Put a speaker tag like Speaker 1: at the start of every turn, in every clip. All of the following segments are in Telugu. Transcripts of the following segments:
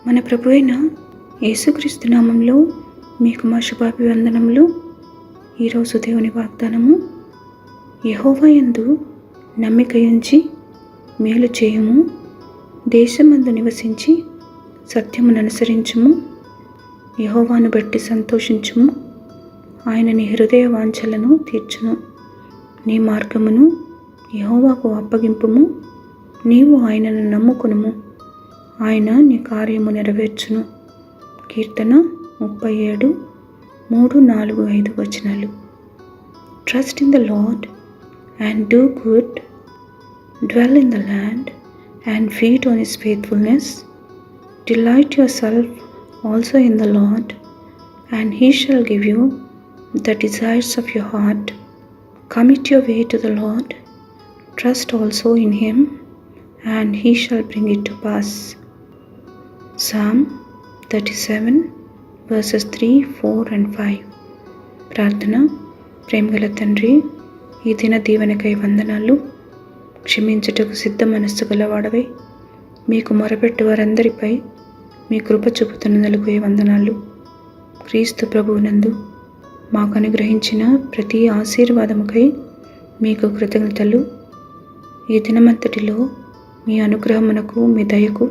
Speaker 1: మన ప్రభు అయిన యేసుక్రీస్తు నామంలో మీకు మా శుభాభివందనములు. ఈరోజు దేవుని వాగ్దానము, యెహోవా యందు నమ్మిక ఉంచి మేలు చేయుము, దేశమందు నివసించి సత్యమును అనుసరించుము, యెహోవాను బట్టి సంతోషించుము, ఆయన నీ హృదయ వాంఛలను తీర్చును. నీ మార్గమును యెహోవాకు అప్పగింపుము, నీవు ఆయనను నమ్ముకునుము, ఆయన నీ కార్యము నెరవేర్చును. కీర్తన 37:3-4-5 trust in the lord and do good, dwell in the land and feed on his faithfulness. Delight yourself also in the Lord, and he shall give you the desires of your heart. Commit your way to the Lord, trust also in him, and he shall bring it to pass. Psalm 37:3-4-5. ప్రార్థన. ప్రేమగల తండ్రి, ఈ దిన దీవెనకై వందనాలు. క్షమించుటకు సిద్ధ మనస్సు గలవాడవై మీకు మొరపెట్టు వారందరిపై మీ కృప చూపుతున్నందుకు వందనాలు. క్రీస్తు ప్రభువునందు మాకు అనుగ్రహించిన ప్రతి ఆశీర్వాదముకై మీకు కృతజ్ఞతలు. ఈ దినమంతటిలో మీ అనుగ్రహమునకు, మీ దయకు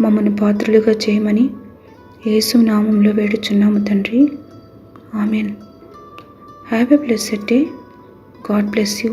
Speaker 1: మమ్మల్ని పాత్రులుగా చేయమని యేసు నామంలో వేడుచున్నాము తండ్రి. Amen. Have a blessed day. God bless you.